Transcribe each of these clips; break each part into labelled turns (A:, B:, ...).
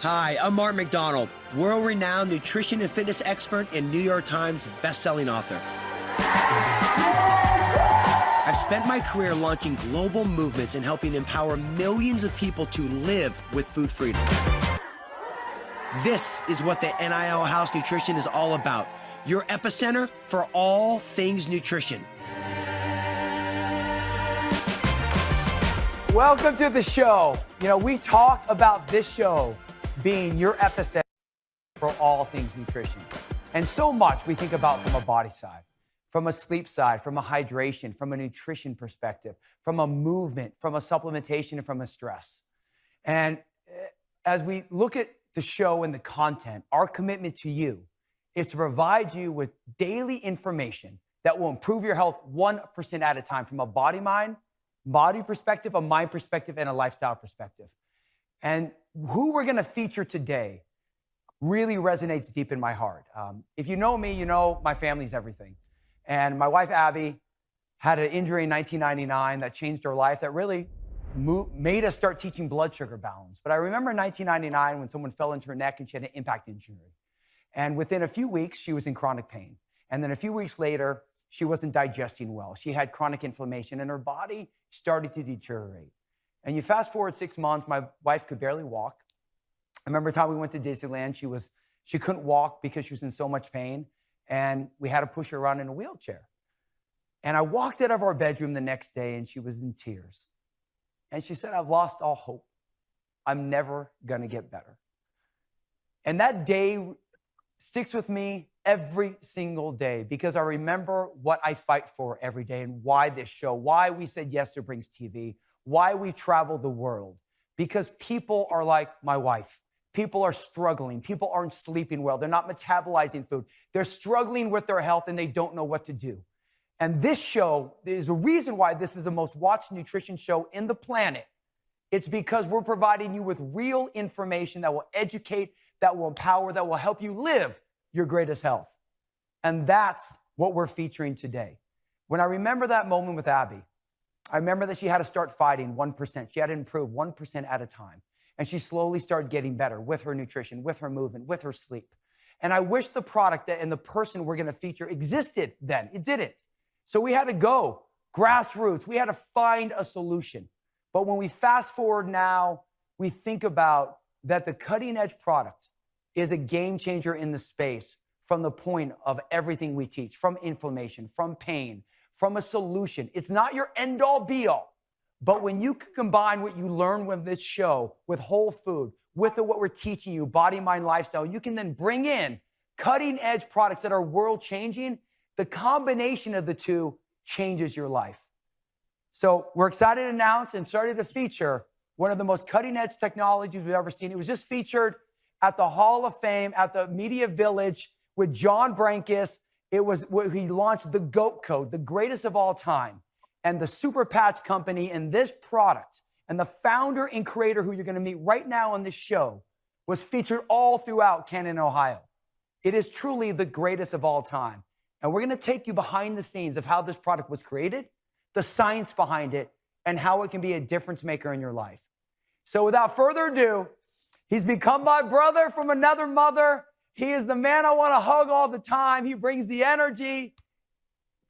A: Hi, I'm Mark McDonald, world-renowned nutrition and fitness expert and New York Times best-selling author. I've spent my career launching global movements and helping empower millions of people to live with food freedom. This is what the NIL House Nutrition is all about, your epicenter for all things nutrition.
B: Welcome to the show. You know, we talk about this show being your epicenter for all things nutrition. And so much we think about from a body side, from a sleep side, from a hydration, from a nutrition perspective, from a movement, from a supplementation, and from a stress. And as we look at the show and the content, our commitment to you is to provide you with daily information that will improve your health 1% at a time from a body perspective, a mind perspective, and a lifestyle perspective. And who we're going to feature today really resonates deep in my heart. If you know me, you know my family's everything. And my wife, Abby, had an injury in 1999 that changed her life, that really made us start teaching blood sugar balance. But I remember in 1999 when someone fell into her neck and she had an impact injury. And within a few weeks, she was in chronic pain. And then a few weeks later, she wasn't digesting well. She had chronic inflammation and her body started to deteriorate. And you fast forward 6 months, my wife could barely walk. I remember the time we went to Disneyland, she couldn't walk because she was in so much pain. And we had to push her around in a wheelchair. And I walked out of our bedroom the next day and she was in tears. And she said, "I've lost all hope. I'm never gonna get better." And that day sticks with me every single day because I remember what I fight for every day and why this show, why we said yes to Brings TV, why we travel the world. Because people are like my wife. People are struggling. People aren't sleeping well. They're not metabolizing food. They're struggling with their health and they don't know what to do. And this show, there's a reason why this is the most watched nutrition show in the planet. It's because we're providing you with real information that will educate, that will empower, that will help you live your greatest health. And that's what we're featuring today. When I remember that moment with Abby, I remember that she had to start fighting 1%. She had to improve 1% at a time. And she slowly started getting better with her nutrition, with her movement, with her sleep. And I wish the product and the person we're going to feature existed then. It didn't. So we had to go grassroots. We had to find a solution. But when we fast forward now, we think about that the cutting edge product is a game changer in the space from the point of everything we teach, from inflammation, from pain, from a solution. It's not your end all be all. But when you can combine what you learn with this show, with whole food, with what we're teaching you, body, mind, lifestyle, you can then bring in cutting edge products that are world changing. The combination of the two changes your life. So we're excited to announce and started to feature one of the most cutting edge technologies we've ever seen. It was just featured at the Hall of Fame, at the Media Village with John Brankus. It was where he launched the GOAT Code, the greatest of all time. And the Super Patch company and this product and the founder and creator who you're going to meet right now on this show was featured all throughout Canton, Ohio. It is truly the greatest of all time. And we're going to take you behind the scenes of how this product was created, the science behind it, and how it can be a difference maker in your life. So without further ado, he's become my brother from another mother. He is the man I want to hug all the time. He brings the energy.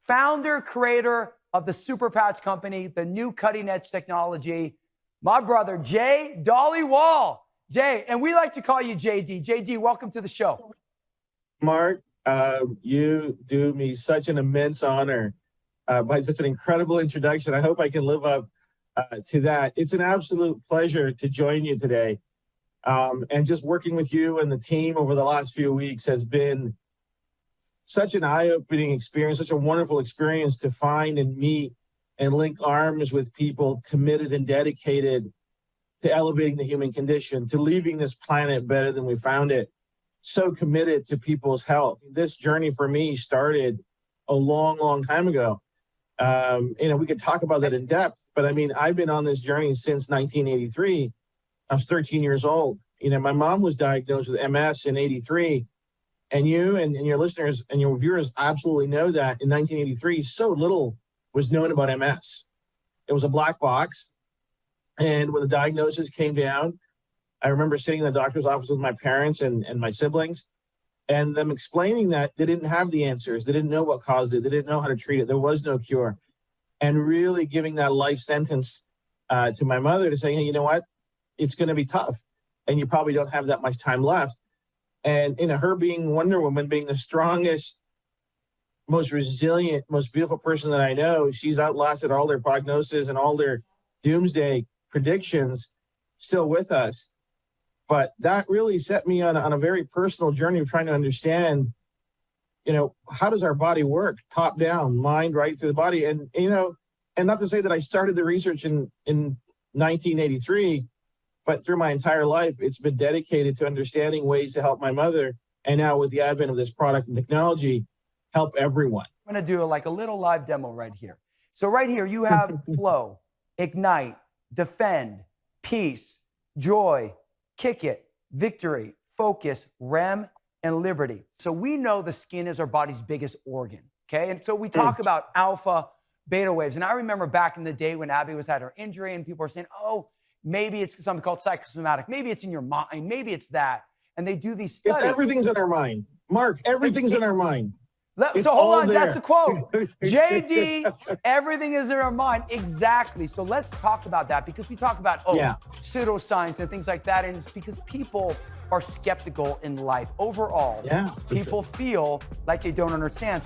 B: Founder, creator of the Super Patch company, the new cutting edge technology, my brother, Jay Dolly Wall. Jay, and we like to call you JD. JD, welcome to the show.
C: Mark, you do me such an immense honor by such an incredible introduction. I hope I can live up to that. It's an absolute pleasure to join you today. And just working with you and the team over the last few weeks has been such an eye-opening experience, such a wonderful experience to find and meet and link arms with people committed and dedicated to elevating the human condition, to leaving this planet better than we found it, so committed to people's health. This journey for me started a long, long time ago. We could talk about that in depth, but I mean, I've been on this journey since 1983. I was 13 years old. My mom was diagnosed with MS in 83. And you and your listeners and your viewers absolutely know that in 1983, so little was known about MS. It was a black box. And when the diagnosis came down, I remember sitting in the doctor's office with my parents and my siblings, and them explaining that they didn't have the answers. They didn't know what caused it. They didn't know how to treat it. There was no cure. And really giving that life sentence to my mother to say, hey, you know what? It's going to be tough, and you probably don't have that much time left. And her being Wonder Woman, being the strongest, most resilient, most beautiful person that I know, she's outlasted all their prognosis and all their doomsday predictions, still with us. But that really set me on a very personal journey of trying to understand, how does our body work, top down, mind right through the body. And, and not to say that I started the research in 1983, but through my entire life, it's been dedicated to understanding ways to help my mother. And now with the advent of this product and technology, help everyone.
B: I'm going to do a little live demo right here. So right here, you have flow, ignite, defend, peace, joy, kick it, victory, focus, REM, and liberty. So we know the skin is our body's biggest organ, okay? And so we talk about alpha, beta waves. And I remember back in the day when Abby had her injury and people were saying, oh, maybe it's something called psychosomatic. Maybe it's in your mind. Maybe it's that. And they do these studies.
C: Everything's in our mind. Mark, everything's in our mind.
B: So hold on, that's a quote. JD, everything is in our mind. Exactly. So let's talk about that, because we talk about, pseudoscience and things like that. And it's because people are skeptical in life overall.
C: Yeah,
B: people feel like they don't understand.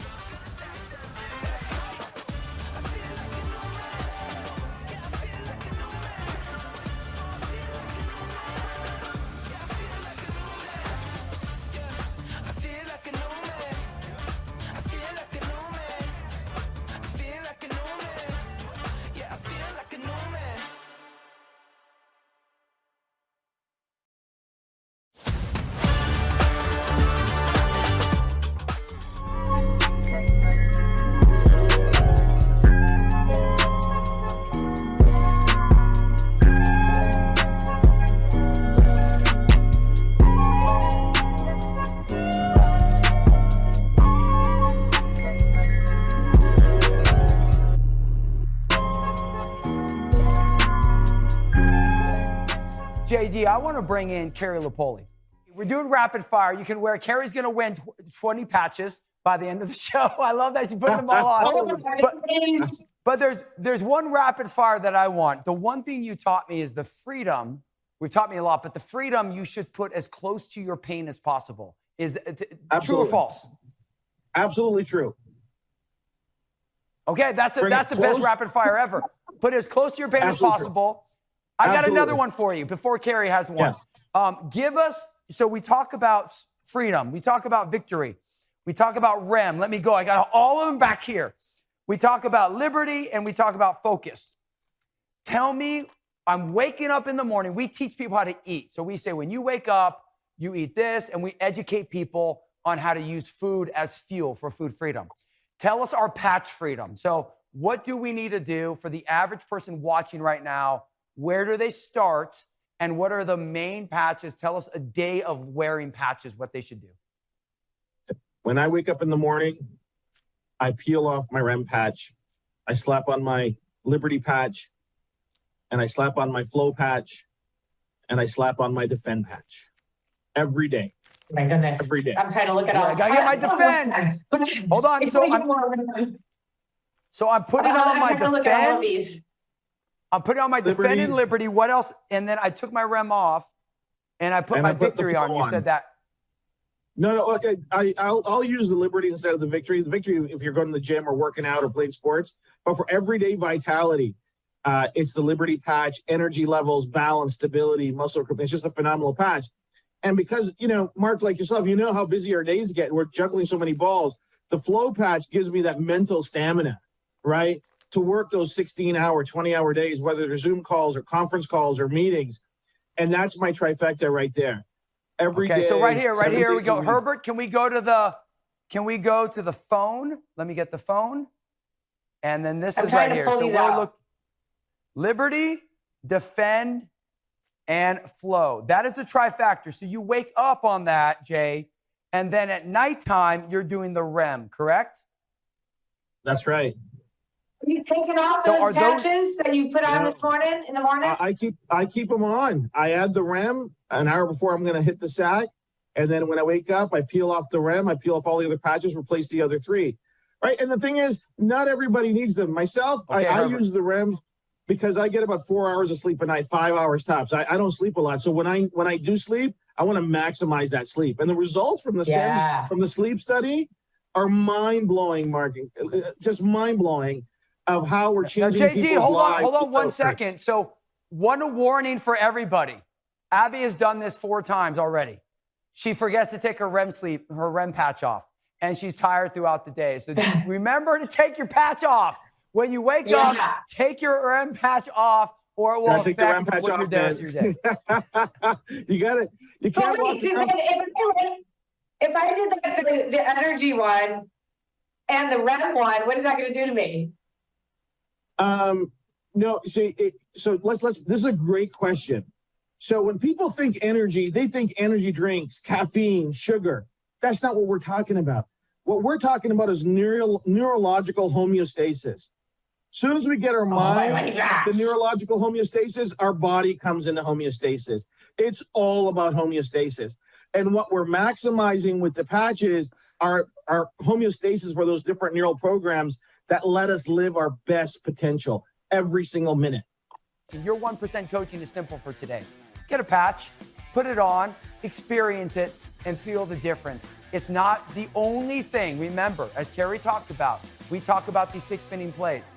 B: JD, I want to bring in Carrie Lipoli. We're doing rapid fire. You can wear, Carrie's going to win 20 patches by the end of the show. I love that she's putting them all on. But there's one rapid fire that I want. The one thing you taught me is the freedom. We've taught me a lot, but the freedom you should put as close to your pain as possible. Is it true or false?
C: Absolutely true.
B: Okay, that's the best rapid fire ever. Put it as close to your pain as possible. I got another one for you before Carrie has one. Yeah. Give us, so we talk about freedom. We talk about victory. We talk about REM. Let me go. I got all of them back here. We talk about liberty and we talk about focus. Tell me, I'm waking up in the morning. We teach people how to eat. So we say when you wake up, you eat this, and we educate people on how to use food as fuel for food freedom. Tell us our patch freedom. So what do we need to do for the average person watching right now? Where do they start? And what are the main patches? Tell us a day of wearing patches, what they should do.
C: When I wake up in the morning, I peel off my REM patch. I slap on my Liberty patch, and I slap on my Flow patch, and I slap on my Defend patch. Every day.
D: My goodness.
C: Every day.
D: I'm trying to look it up.
B: I gotta get my Defend. Hold on. So I'm putting on my Defend. I'm putting on my Defend and Liberty. What else? And then I took my REM off, and I put my Victory on. You said that.
C: No. Okay. I'll use the Liberty instead of the Victory. The Victory, if you're going to the gym or working out or playing sports, but for everyday vitality, it's the Liberty patch. Energy levels, balance, stability, muscle grip. It's just a phenomenal patch. And because Mark, like yourself, how busy our days get. We're juggling so many balls. The Flow patch gives me that mental stamina, right? To work those 16-hour, 20-hour days, whether they're Zoom calls or conference calls or meetings. And that's my trifecta right there. Every day.
B: So right here we go. Herbert, can we go to the phone? Let me get the phone. And then this is right here. So we'll look Liberty, Defend, and Flow. That is the trifactor. So you wake up on that, Jay, and then at nighttime, you're doing the REM, correct?
C: That's right.
D: taken off
B: So
D: those
B: are those-
D: patches that you put on this morning, in the morning?
C: I keep them on. I add the REM an hour before I'm going to hit the sack. And then when I wake up, I peel off the REM, I peel off all the other patches, replace the other 3. Right. And the thing is, not everybody needs them. Myself,
B: Okay,
C: I use the REM because I get about 4 hours of sleep a night, 5 hours tops. I don't sleep a lot. So when I do sleep, I want to maximize that sleep. And the results from the sleep study are mind-blowing, Mark. Just mind-blowing of how we're changing
B: now, JD,
C: people's lives.
B: hold on 1 second. So one warning for everybody. Abby has done this 4 times already. She forgets to take her REM patch off, and she's tired throughout the day. So remember to take your patch off. When you wake up, take your REM patch off, or it will affect what you're doing with your day.
C: You got it. You can't walk around.
D: If I did the energy one and the REM one, what is that going to do to me?
C: No, see, so let's. This is a great question. So when people think energy, they think energy drinks, caffeine, sugar. That's not what we're talking about. What we're talking about is neurological homeostasis. Soon as we get our mind, the neurological homeostasis, our body comes into homeostasis. It's all about homeostasis. And what we're maximizing with the patches are homeostasis for those different neural programs that let us live our best potential every single minute.
B: Your 1% coaching is simple for today. Get a patch, put it on, experience it, and feel the difference. It's not the only thing. Remember, as Carrie talked about, we talk about these 6 spinning plates.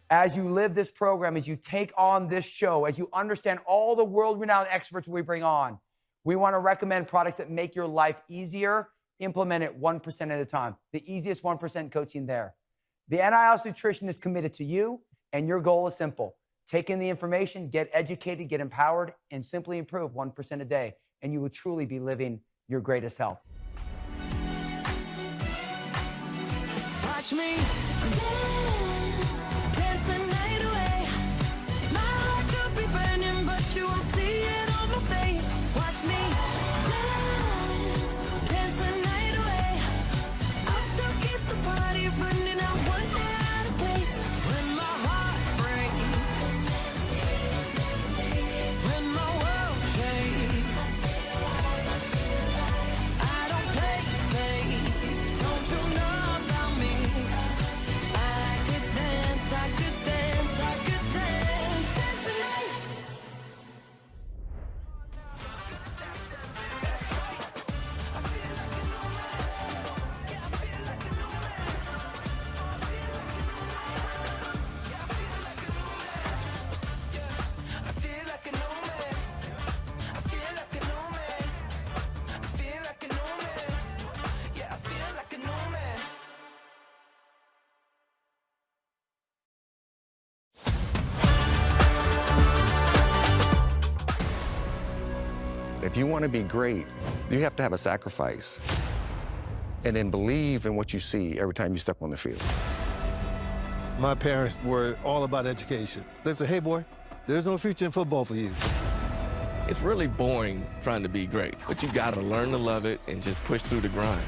B: As you live this program, as you take on this show, as you understand all the world-renowned experts we bring on, we want to recommend products that make your life easier. Implement it 1% at a time. The easiest 1% coaching there. The NIL's Nutrition is committed to you, and your goal is simple. Take in the information, get educated, get empowered, and simply improve 1% a day, and you will truly be living your greatest health.
E: Watch me dance the night away. My heart could be burning, but you won't see it on my face. Watch me dance the night away. I'll still keep the party burning. I want it out of place. When my heart breaks, when my world shakes, I don't play safe. Don't you know about me? I could dance, I could dance, I could dance, dance the night.
F: If you want to be great, you have to have a sacrifice. And then believe in what you see every time you step on the field.
G: My parents were all about education. They said, hey, boy, there's no future in football for you.
H: It's really boring trying to be great, but you got to learn to love it and just push through the grind.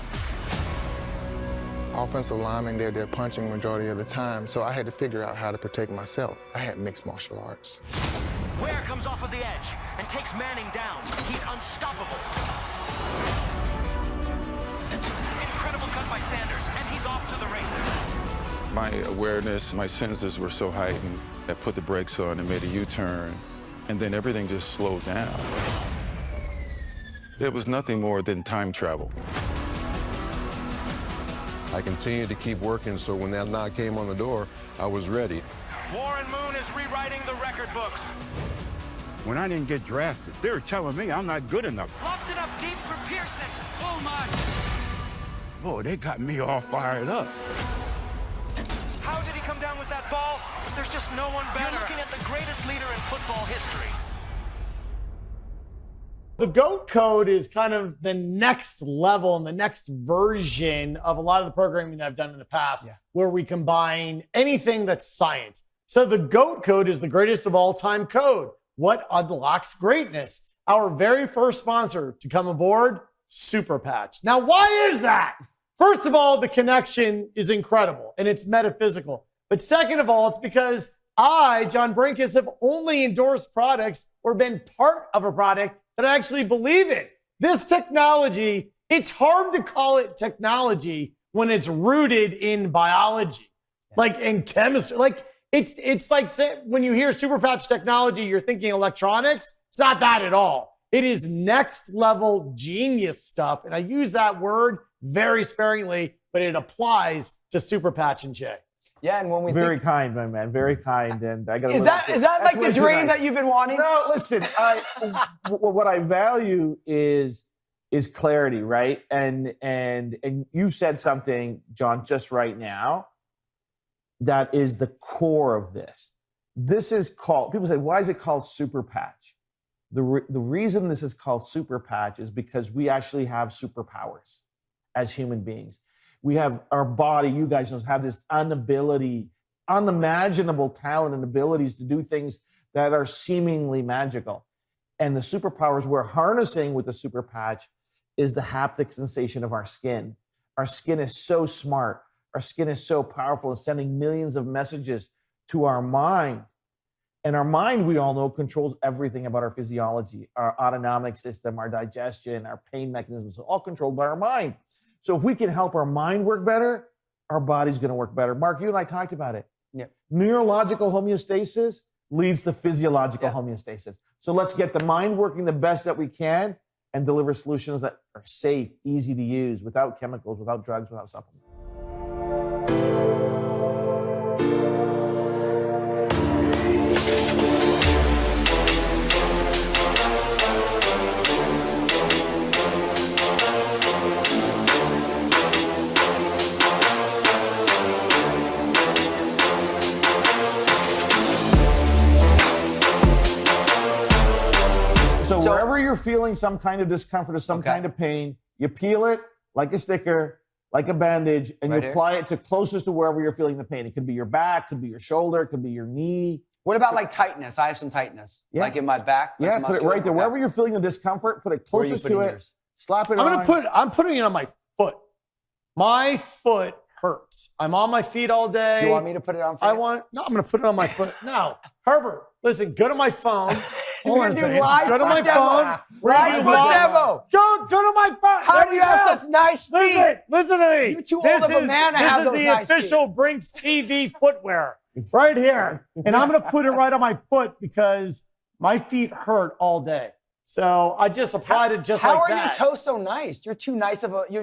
I: Offensive linemen, they're punching majority of the time, so I had to figure out how to protect myself. I had mixed martial arts.
J: Ware comes off of the edge and takes Manning down. He's unstoppable. Incredible cut by Sanders, and he's off to the races.
K: My awareness, my senses were so heightened. I put the brakes on and made a U-turn, and then everything just slowed down. It was nothing more than time travel.
G: I continued to keep working, so when that knock came on the door, I was ready.
J: Warren Moon is rewriting the record books.
L: When I didn't get drafted, they were telling me I'm not good enough.
J: Lofts it up deep for Pearson. Oh, my.
L: Boy, they got me all fired up.
J: How did he come down with that ball? There's just no one better. You're looking at the greatest leader in football history.
M: The GOAT code is kind of the next level and the next version of a lot of the programming that I've done in the past, where we combine anything that's science. So the GOAT code is the greatest of all time code. What unlocks greatness? Our very first sponsor to come aboard, Super Patch. Now, why is that? First of all, the connection is incredible and it's metaphysical. But second of all, it's because I, John Brinkus, have only endorsed products or been part of a product that I actually believe in. This technology, it's hard to call it technology when it's rooted in biology, like in chemistry. Like it's like when you hear super patch technology, you're thinking electronics. It's not that at all. It is next level genius stuff. And I use that word very sparingly, but it applies to super patch and Jay.
B: Yeah, and when we
N: very kind, my man, very kind, and I got.
B: Is that like the dream that you've been wanting?
N: No, listen. What I value is clarity, right? And you said something, John, just right now. That is the core of this. This is called. People say, why is it called super patch? The reason this is called super patch is because we actually have superpowers as human beings. We have our body, you guys know, have this unimaginable talent and abilities to do things that are seemingly magical. And the superpowers we're harnessing with the super patch is the haptic sensation of our skin. Our skin is so smart. Our skin is so powerful and sending millions of messages to our mind. And our mind, we all know, controls everything about our physiology, our autonomic system, our digestion, our pain mechanisms, all controlled by our mind. So if we can help our mind work better, our body's going to work better. Mark, you and I talked about it.
B: Yeah.
N: Neurological homeostasis leads to physiological homeostasis. So let's get the mind working the best that we can and deliver solutions that are safe, easy to use, without chemicals, without drugs, without supplements. So wherever you're feeling some kind of discomfort or some kind of pain, you peel it like a sticker, like a bandage, and you apply it to closest to wherever you're feeling the pain. It could be your back, could be your shoulder, could be your knee.
B: What about like tightness? I have some tightness, like in my back.
N: Yeah, put it right there. Wherever you're feeling the discomfort, put it closest to it. Slap it on.
M: I'm putting it on my foot. My foot hurts. I'm on my feet all day.
B: Do you want me to put it on for you?
M: No, I'm going to put it on my foot. No. Herbert, listen, go to my phone.
B: Hold on a second. Go
M: to my phone.
B: Live foot demo.
M: Go to my phone.
B: How do you have such nice feet?
M: Listen to me.
B: You're too old of a man to have those nice feet.
M: This is the official Brinks TV footwear right here. And I'm going to put it right on my foot because my feet hurt all day. So I just applied it just like that.
B: How are your toes so nice? You're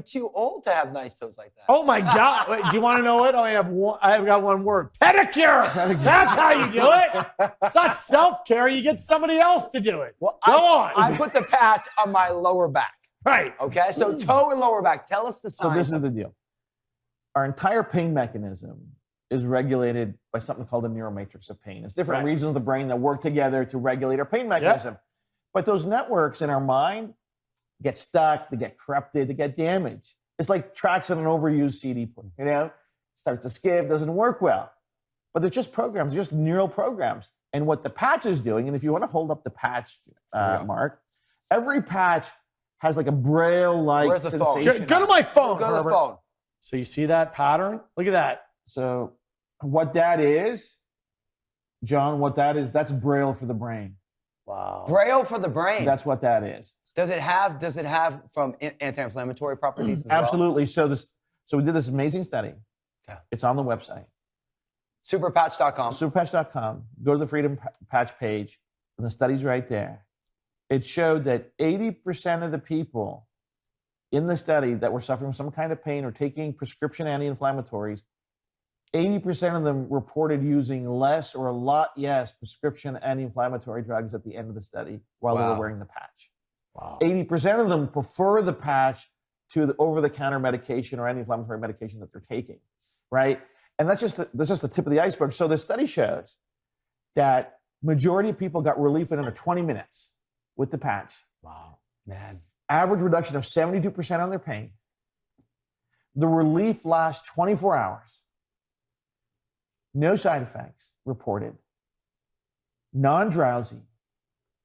B: too old to have nice toes like that.
M: Oh my God. Wait, do you want to know what? I've got one word. Pedicure. That's how you do it. It's not self-care. You get somebody else to do it.
B: Well,
M: Go on.
B: I put the patch on my lower back.
M: Right.
B: Okay. So toe and lower back. Tell us the signs.
N: So this is the deal. Our entire pain mechanism is regulated by something called the neuromatrix of pain. It's different regions of the brain that work together to regulate our pain mechanism. Yep. But those networks in our mind get stuck, they get corrupted, they get damaged. It's like tracks on an overused CD player, you know? Starts to skip, doesn't work well. But they're just programs, they're just neural programs. And what the patch is doing, and if you want to hold up the patch, Mark, every patch has like a braille-like sensation.
M: Go to my phone.
B: Go to the phone.
M: So you see that pattern? Look at that.
N: So what that is, John, that's braille for the brain.
M: Wow.
B: Braille for the brain.
N: That's what that is.
B: Does it have from anti-inflammatory properties as
N: Absolutely. So we did this amazing study. Okay. It's on the website.
B: Superpatch.com.
N: Superpatch.com. Go to the Freedom Patch page, and the study's right there. It showed that 80% of the people in the study that were suffering from some kind of pain or taking prescription anti-inflammatories, 80% of them reported using less or a lot prescription anti-inflammatory drugs at the end of the study while they were wearing the patch.
M: Wow.
N: 80% of them prefer the patch to the over-the-counter medication or anti-inflammatory medication that they're taking, right? And that's just the tip of the iceberg. So the study shows that majority of people got relief in under 20 minutes with the patch.
B: Wow, man.
N: Average reduction of 72% on their pain. The relief lasts 24 hours. No side effects reported. Non-drowsy.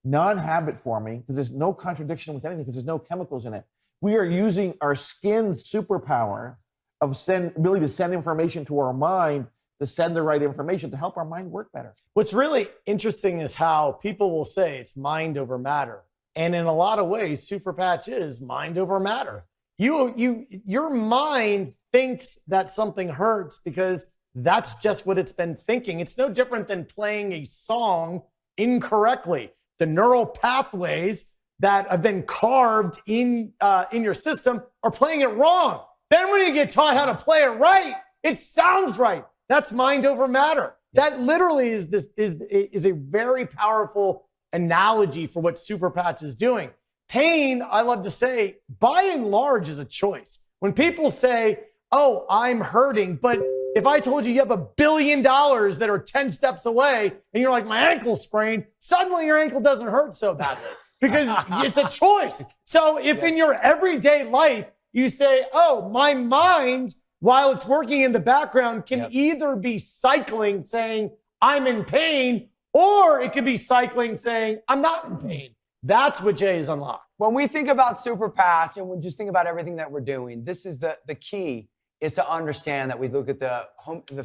N: Non-habit forming, because there's no contradiction with anything, because there's no chemicals in it. We are using our skin's superpower of ability to send information to our mind to send the right information to help our mind work better.
M: What's really interesting is how people will say it's mind over matter. And in a lot of ways, Super Patch is mind over matter. Your mind thinks that something hurts because that's just what it's been thinking. It's no different than playing a song incorrectly. The neural pathways that have been carved in your system are playing it wrong. Then when you get taught how to play it right, it sounds right. That's mind over matter. That literally is a very powerful analogy for what Super Patch is doing. Pain, I love to say, by and large, is a choice. When people say, oh, I'm hurting, but if I told you you have $1 billion that are 10 steps away and you're like, my ankle's sprained, suddenly your ankle doesn't hurt so badly because it's a choice. So if in your everyday life you say, oh, my mind, while it's working in the background, can either be cycling saying, I'm in pain, or it could be cycling saying, I'm not in pain. That's what Jay is unlocked.
B: When we think about Super Patch and we just think about everything that we're doing, this is the key is to understand that we look at the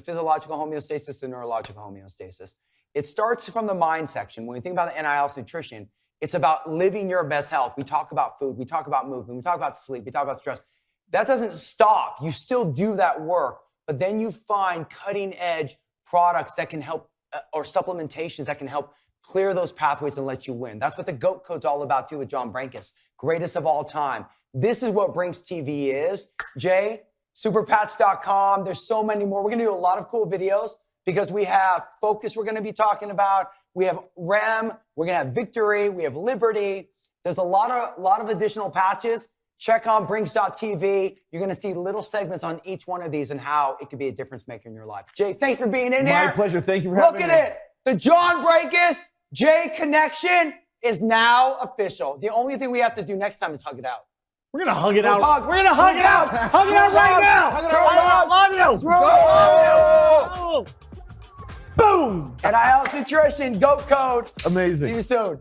B: physiological homeostasis and neurological homeostasis. It starts from the mind section. When we think about the NIL's nutrition, it's about living your best health. We talk about food, we talk about movement, we talk about sleep, we talk about stress. That doesn't stop. You still do that work, but then you find cutting edge products that can help or supplementations that can help clear those pathways and let you win. That's what the GOAT Code's all about too with John Brankus. Greatest of all time. This is what Brinks TV is. Jay, superpatch.com. There's so many more. We're going to do a lot of cool videos because we have Focus we're going to be talking about. We have REM. We're going to have Victory. We have Liberty. There's a lot of additional patches. Check on Brinks.tv. You're going to see little segments on each one of these and how it could be a difference maker in your life. Jay, thanks for being in here.
N: My pleasure. Thank you for having me.
B: Look at it. The John Brankus Jay connection is now official. The only thing we have to do next time is hug it out.
M: We're going to hug it out. We're going to hug it out. Hug it out right now.
B: Hug it out.
M: Love you. Boom.
B: NIL Nutrition, GOAT Code.
N: Amazing.
B: See you soon.